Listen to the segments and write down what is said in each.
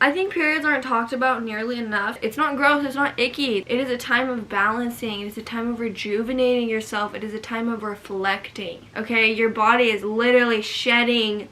I think periods aren't talked about nearly enough. It's not gross, it's not icky. It is a time of balancing. It is a time of rejuvenating yourself. It is a time of reflecting. Okay, your body is literally shedding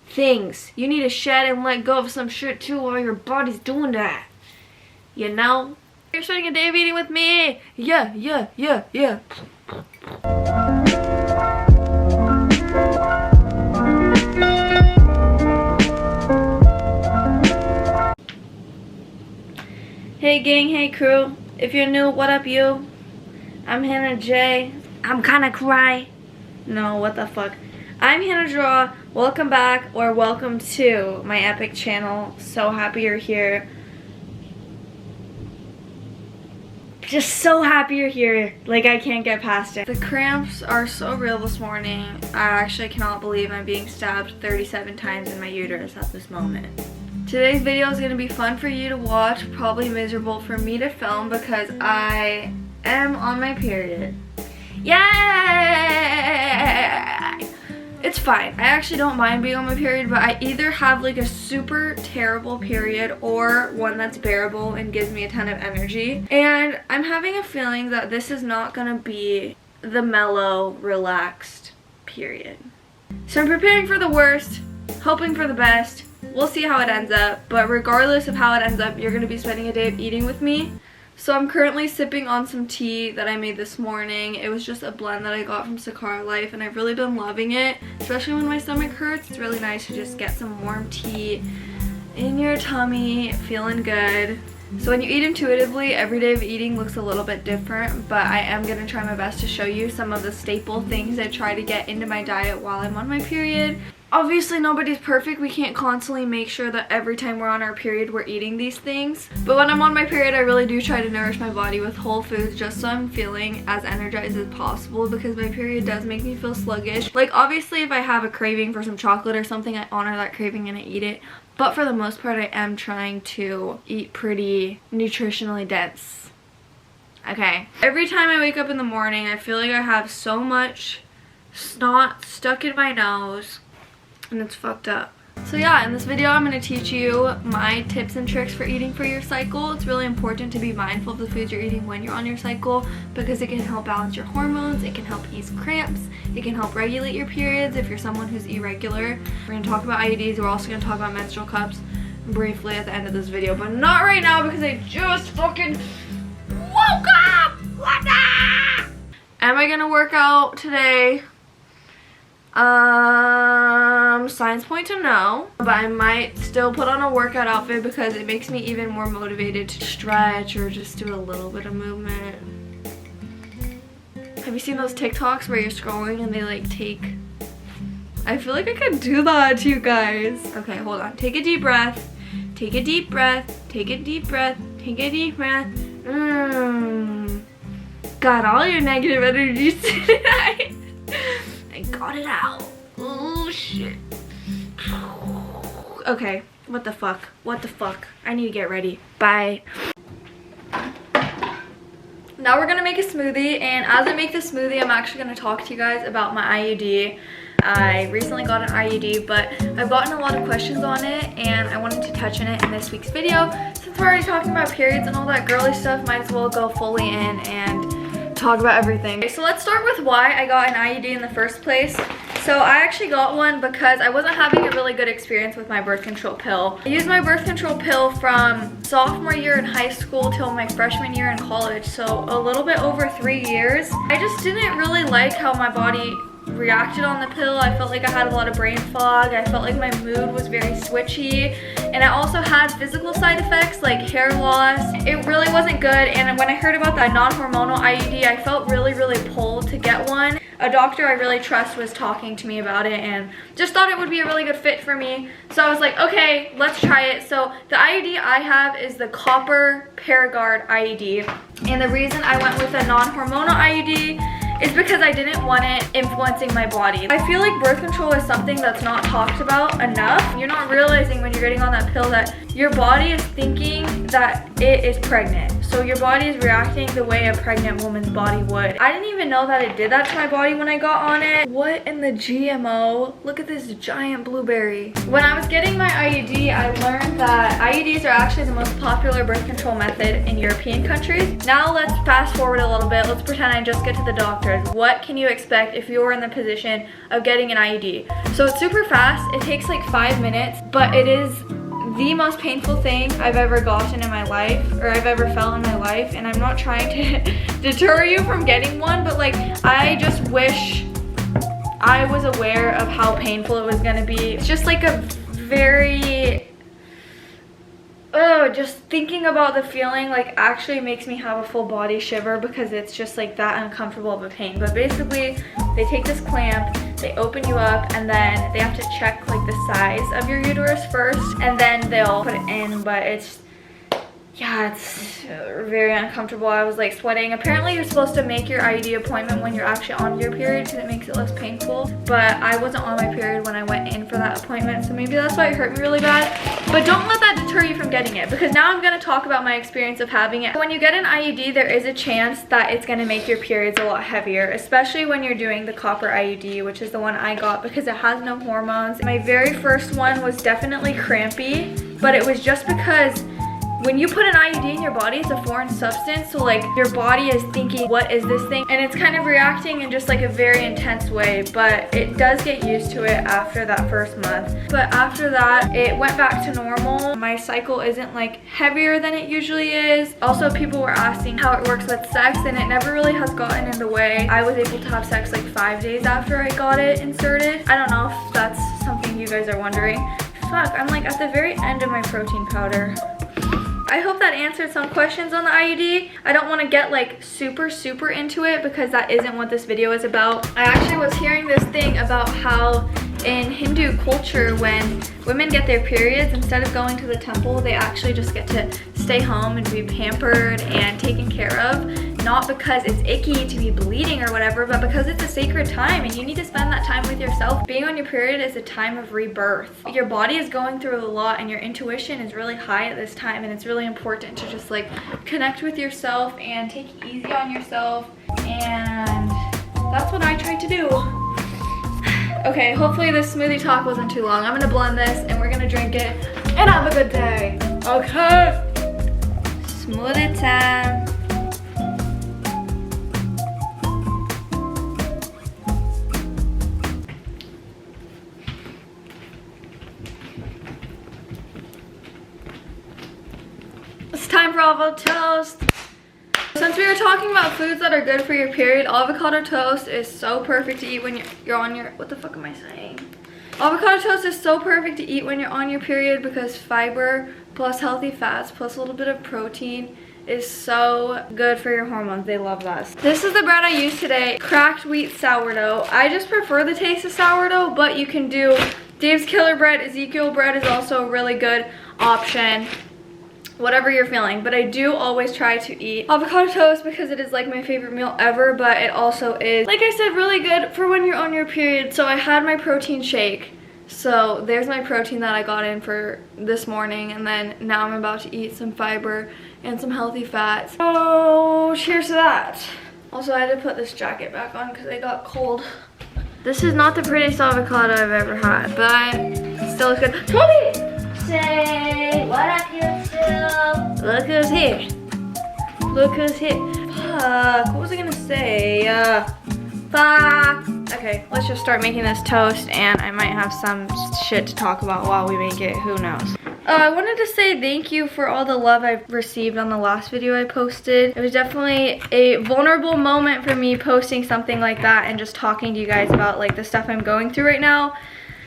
things. You need to shed and let go of some shit too while your body's doing that. You know? You're spending a day of eating with me. Yeah. Hey gang, hey crew. If you're new, what up you? I'm Hannah J. I'm kinda cry. No, what the fuck. I'm Hannah Draw. Welcome back or welcome to my epic channel. So happy you're here. Just so happy you're here. Like, I can't get past it. The cramps are so real this morning. I actually cannot believe I'm being stabbed 37 times in my uterus at this moment. Today's video is going to be fun for you to watch, probably miserable for me to film because I am on my period. Yay! It's fine. I actually don't mind being on my period, but I either have like a super terrible period or one that's bearable and gives me a ton of energy. And I'm having a feeling that this is not going to be the mellow, relaxed period. So I'm preparing for the worst, hoping for the best. We'll see how it ends up, but regardless of how it ends up, you're going to be spending a day of eating with me. So I'm currently sipping on some tea that I made this morning. It was just a blend that I got from Sakara Life, and I've really been loving it, especially when my stomach hurts. It's really nice to just get some warm tea in your tummy, feeling good. So when you eat intuitively, every day of eating looks a little bit different, but I am going to try my best to show you some of the staple things I try to get into my diet while I'm on my period. Obviously, nobody's perfect. We can't constantly make sure that every time we're on our period, we're eating these things. But when I'm on my period, I really do try to nourish my body with whole foods just so I'm feeling as energized as possible because my period does make me feel sluggish. Like, obviously, if I have a craving for some chocolate or something, I honor that craving and I eat it. But for the most part, I am trying to eat pretty nutritionally dense. Okay. Every time I wake up in the morning, I feel like I have so much snot stuck in my nose. And it's fucked up. So yeah, in this video I'm going to teach you my tips and tricks for eating for your cycle. It's really important to be mindful of the foods you're eating when you're on your cycle because it can help balance your hormones, it can help ease cramps, it can help regulate your periods if you're someone who's irregular. We're going to talk about IUDs, we're also going to talk about menstrual cups briefly at the end of this video, but not right now because I just fucking woke up! What the? Am I going to work out today? Signs point to no, but I might still put on a workout outfit because it makes me even more motivated to stretch or just do a little bit of movement. Have you seen those TikToks where you're scrolling and they like take... I feel like I could do that to you guys. Okay, hold on. Take a deep breath. Take a deep breath. Take a deep breath. Take a deep breath. Got all your negative energy tonight. I got it out. Oh shit. Okay, what the fuck? What the fuck? I need to get ready. Bye. Now we're gonna make a smoothie, and as I make the smoothie, I'm actually gonna talk to you guys about my IUD. I recently got an IUD, but I've gotten a lot of questions on it, and I wanted to touch on it in this week's video. Since we're already talking about periods and all that girly stuff, might as well go fully in and talk about everything. Okay, so let's start with why I got an IUD in the first place. So I actually got one because I wasn't having a really good experience with my birth control pill. I used my birth control pill from sophomore year in high school till my freshman year in college, so a little bit over 3 years. I just didn't really like how my body reacted on the pill. I felt like I had a lot of brain fog. I felt like my mood was very switchy, and I also had physical side effects like hair loss. It really wasn't good, and when I heard about that non-hormonal IUD, I felt really pulled to get one. A doctor I really trust was talking to me about it and just thought it would be a really good fit for me. So I was like, okay, let's try it. So the IUD I have is the copper Paragard IUD, and the reason I went with a non-hormonal IUD is because I didn't want it influencing my body. I feel like birth control is something that's not talked about enough. You're not realizing when you're getting on that pill that your body is thinking that it is pregnant. So your body is reacting the way a pregnant woman's body would. I didn't even know that it did that to my body when I got on it. What in the GMO? Look at this giant blueberry. When I was getting my IUD, I learned that IUDs are actually the most popular birth control method in European countries. Now let's fast forward a little bit. Let's pretend I just get to the doctors. What can you expect if you're in the position of getting an IUD? So it's super fast. It takes like 5 minutes, but it is the most painful thing I've ever gotten in my life, or I've ever felt in my life. And I'm not trying to deter you from getting one, but like, I just wish I was aware of how painful it was gonna be. It's just like a very, just thinking about the feeling like actually makes me have a full body shiver, because it's just like that uncomfortable of a pain. But basically, they take this clamp, they open you up, and then they have to check like the size of your uterus first, and then they'll put it in. But it's, yeah, it's very uncomfortable. I was like sweating. Apparently you're supposed to make your IUD appointment when you're actually on your period, because it makes it less painful. But I wasn't on my period when I went in for that appointment, so maybe that's why it hurt me really bad. But don't let that deter you from getting it, because now I'm going to talk about my experience of having it. When you get an IUD, there is a chance that it's going to make your periods a lot heavier, especially when you're doing the copper IUD, which is the one I got because it has no hormones. My very first one was definitely crampy, but it was just because when you put an IUD in your body, it's a foreign substance, so like your body is thinking, what is this thing? And it's kind of reacting in just like a very intense way, but it does get used to it after that first month. But after that, it went back to normal. My cycle isn't like heavier than it usually is. Also, people were asking how it works with sex, and it never really has gotten in the way. I was able to have sex like 5 days after I got it inserted. I don't know if that's something you guys are wondering. Fuck, I'm like at the very end of my protein powder. I hope that answered some questions on the IUD. I don't want to get like super into it, because that isn't what this video is about. I actually was hearing this thing about how in Hindu culture, when women get their periods, instead of going to the temple, they actually just get to stay home and be pampered and taken care of. Not because it's icky to be bleeding or whatever, but because it's a sacred time and you need to spend that time with yourself. Being on your period is a time of rebirth. Your body is going through a lot and your intuition is really high at this time, and it's really important to just like connect with yourself and take it easy on yourself, and that's what I tried to do. Okay, hopefully this smoothie talk wasn't too long. I'm gonna blend this and we're gonna drink it and have a good day. Okay, smoothie time. It's time for avocado toast. Since we were talking about foods that are good for your period, avocado toast is so perfect to eat when you're on your, what the fuck am I saying? Avocado toast is so perfect to eat when you're on your period, because fiber plus healthy fats plus a little bit of protein is so good for your hormones. They love that. This is the bread I used today, cracked wheat sourdough. I just prefer the taste of sourdough, but you can do Dave's Killer Bread. Ezekiel bread is also a really good option, whatever you're feeling. But I do always try to eat avocado toast because it is like my favorite meal ever, but it also is, like I said, really good for when you're on your period. So I had my protein shake. So there's my protein that I got in for this morning, and then now I'm about to eat some fiber and some healthy fats. Oh, cheers to that. Also, I had to put this jacket back on because it got cold. This is not the prettiest avocado I've ever had, but it still looks good. Toby! Say, what up, YouTube? Look who's here. Look who's here. Fuck, what was I gonna say? Fuck. Okay, let's just start making this toast, and I might have some shit to talk about while we make it, who knows. I wanted to say thank you for all the love I've received on the last video I posted. It was definitely a vulnerable moment for me posting something like that and just talking to you guys about like the stuff I'm going through right now.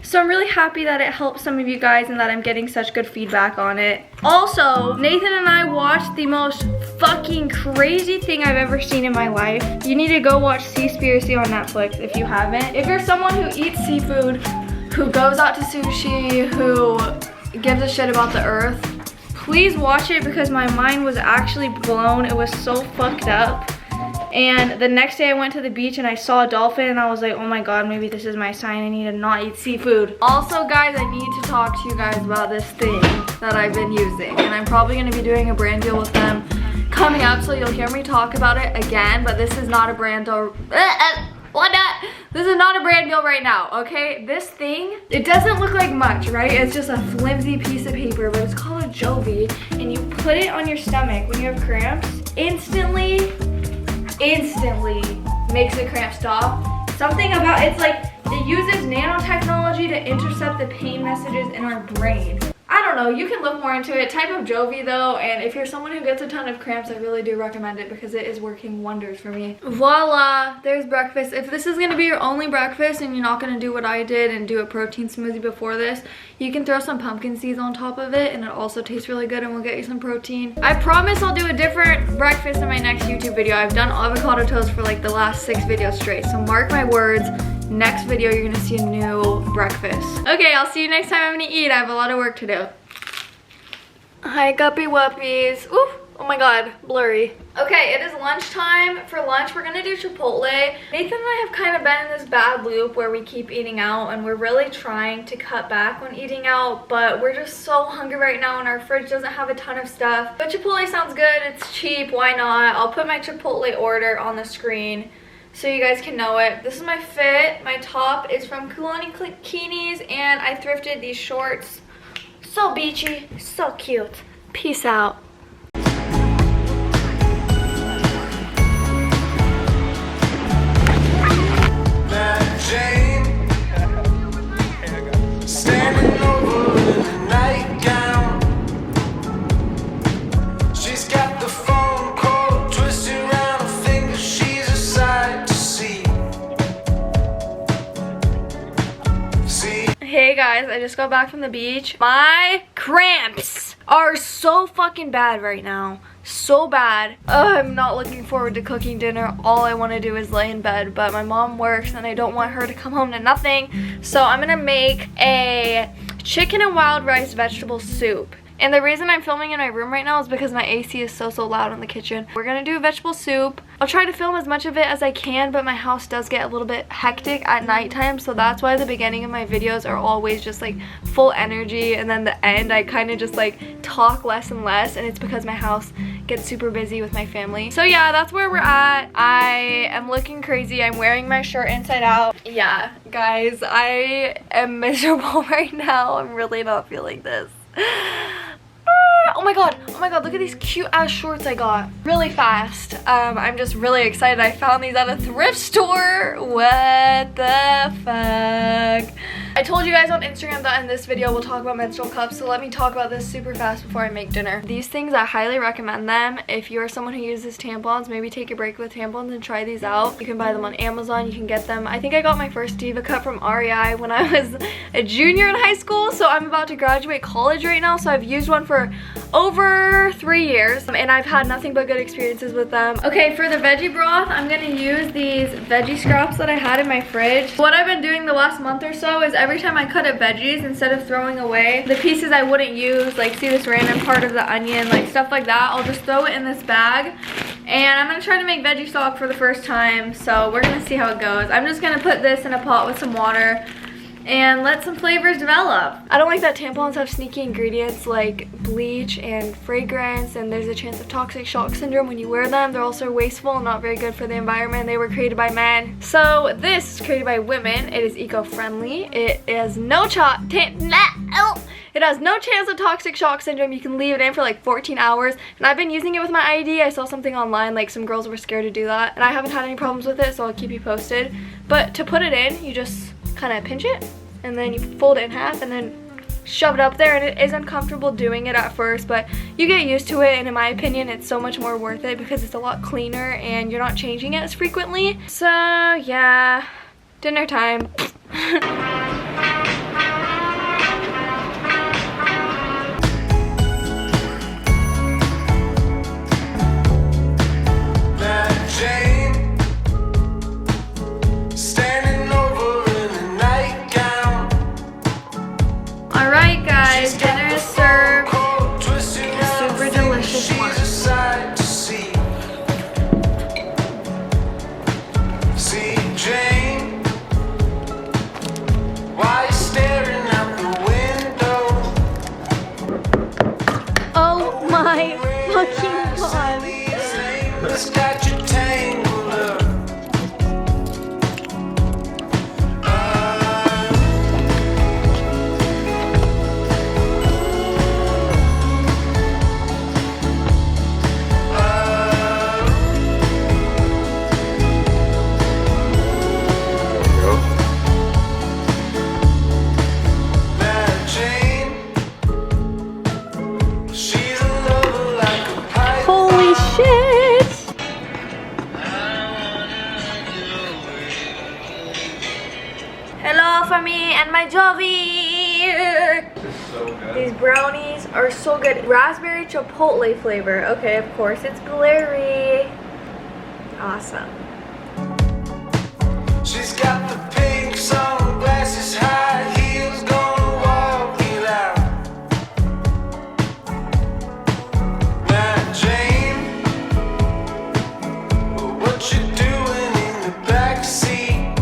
So I'm really happy that it helped some of you guys and that I'm getting such good feedback on it. Also, Nathan and I watched the most fucking crazy thing I've ever seen in my life. You need to go watch Seaspiracy on Netflix if you haven't. If you're someone who eats seafood, who goes out to sushi, who gives a shit about the earth, please watch it, because my mind was actually blown. It was so fucked up. And the next day I went to the beach and I saw a dolphin, and I was like, oh my god, maybe this is my sign. I need to not eat seafood. Also, guys, I need to talk to you guys about this thing that I've been using, and I'm probably going to be doing a brand deal with them coming up, so you'll hear me talk about it again, but this is not a brand deal. This is not a brand deal right now, okay? This thing, it doesn't look like much, right? It's just a flimsy piece of paper, but it's called a Jovi, and you put it on your stomach when you have cramps. Instantly makes the cramp stop. Something about, it's like, it uses nanotechnology to intercept the pain messages in our brain. I don't know, you can look more into it. Type of Jovi though, and if you're someone who gets a ton of cramps, I really do recommend it because it is working wonders for me. Voila, there's breakfast. If this is gonna be your only breakfast and you're not gonna do what I did and do a protein smoothie before this, you can throw some pumpkin seeds on top of it and it also tastes really good and will get you some protein. I promise I'll do a different breakfast in my next YouTube video. I've done avocado toast for like the last 6 videos straight, so mark my words. Next video, you're gonna see a new breakfast. Okay, I'll see you next time I'm gonna eat. I have a lot of work to do. Hi, guppy wuppies. Ooh, oh my god, blurry. Okay, it is lunchtime. For lunch, we're gonna do Chipotle. Nathan and I have kind of been in this bad loop where we keep eating out and we're really trying to cut back on eating out, but we're just so hungry right now and our fridge doesn't have a ton of stuff. But Chipotle sounds good, it's cheap, why not? I'll put my Chipotle order on the screen so you guys can know it. This is my fit. My top is from Kulani Kinis and I thrifted these shorts. So beachy, so cute. Peace out. Standing over in a nightgown. She's got the phone cord twisted around her finger. She's a sight to see. Hey guys, I just got back from the beach. My cramps are so fucking bad right now. So bad. I'm not looking forward to cooking dinner. All I want to do is lay in bed, but my mom works and I don't want her to come home to nothing. So I'm gonna make a chicken and wild rice vegetable soup. And the reason I'm filming in my room right now is because my AC is so loud in the kitchen. We're gonna do a vegetable soup. I'll try to film as much of it as I can, but my house does get a little bit hectic at nighttime, so that's why the beginning of my videos are always just like full energy, and then the end I kind of just like talk less and less, and it's because my house gets super busy with my family. So yeah, that's where we're at. I am looking crazy. I'm wearing my shirt inside out. Yeah, guys, I am miserable right now. I'm really not feeling this. Oh my god, look at these cute ass shorts I got really fast. I'm just really excited. I found these at a thrift store. What the fuck? I told you guys on Instagram that in this video we'll talk about menstrual cups, so let me talk about this super fast before I make dinner. These things, I highly recommend them. If you're someone who uses tampons, maybe take a break with tampons and try these out. You can buy them on Amazon, you can get them. I think I got my first Diva cup from REI when I was a junior in high school, so I'm about to graduate college right now, so I've used one for over 3 years and I've had nothing but good experiences with them. Okay, for the veggie broth, I'm gonna use these veggie scraps that I had in my fridge. What I've been doing the last month or so is every time I cut up veggies, instead of throwing away the pieces I wouldn't use, like see this random part of the onion, like stuff like that, I'll just throw it in this bag. And I'm gonna try to make veggie stock for the first time, so we're gonna see how it goes. I'm just gonna put this in a pot with some water and let some flavors develop. I don't like that tampons have sneaky ingredients like bleach and fragrance, and there's a chance of toxic shock syndrome when you wear them. They're also wasteful and not very good for the environment. They were created by men. So this is created by women. It is eco-friendly. It has no chance of toxic shock syndrome. You can leave it in for like 14 hours. And I've been using it with my IUD. I saw something online, like some girls were scared to do that. And I haven't had any problems with it, so I'll keep you posted. But to put it in, you just kind of pinch it and then you fold it in half and then shove it up there, and it is uncomfortable doing it at first, but you get used to it, and in my opinion it's so much more worth it because it's a lot cleaner and you're not changing it as frequently. So yeah, dinner time. Alright guys, dinner is served. A super delicious one. See Jane, why you staring out the window? Oh my fucking god. It's got you tangled up. Holy shit! Hello for me and my Jovi! So good. These brownies are so good. Raspberry chipotle flavor. Okay, of course it's glary. Awesome. She's got the pink song.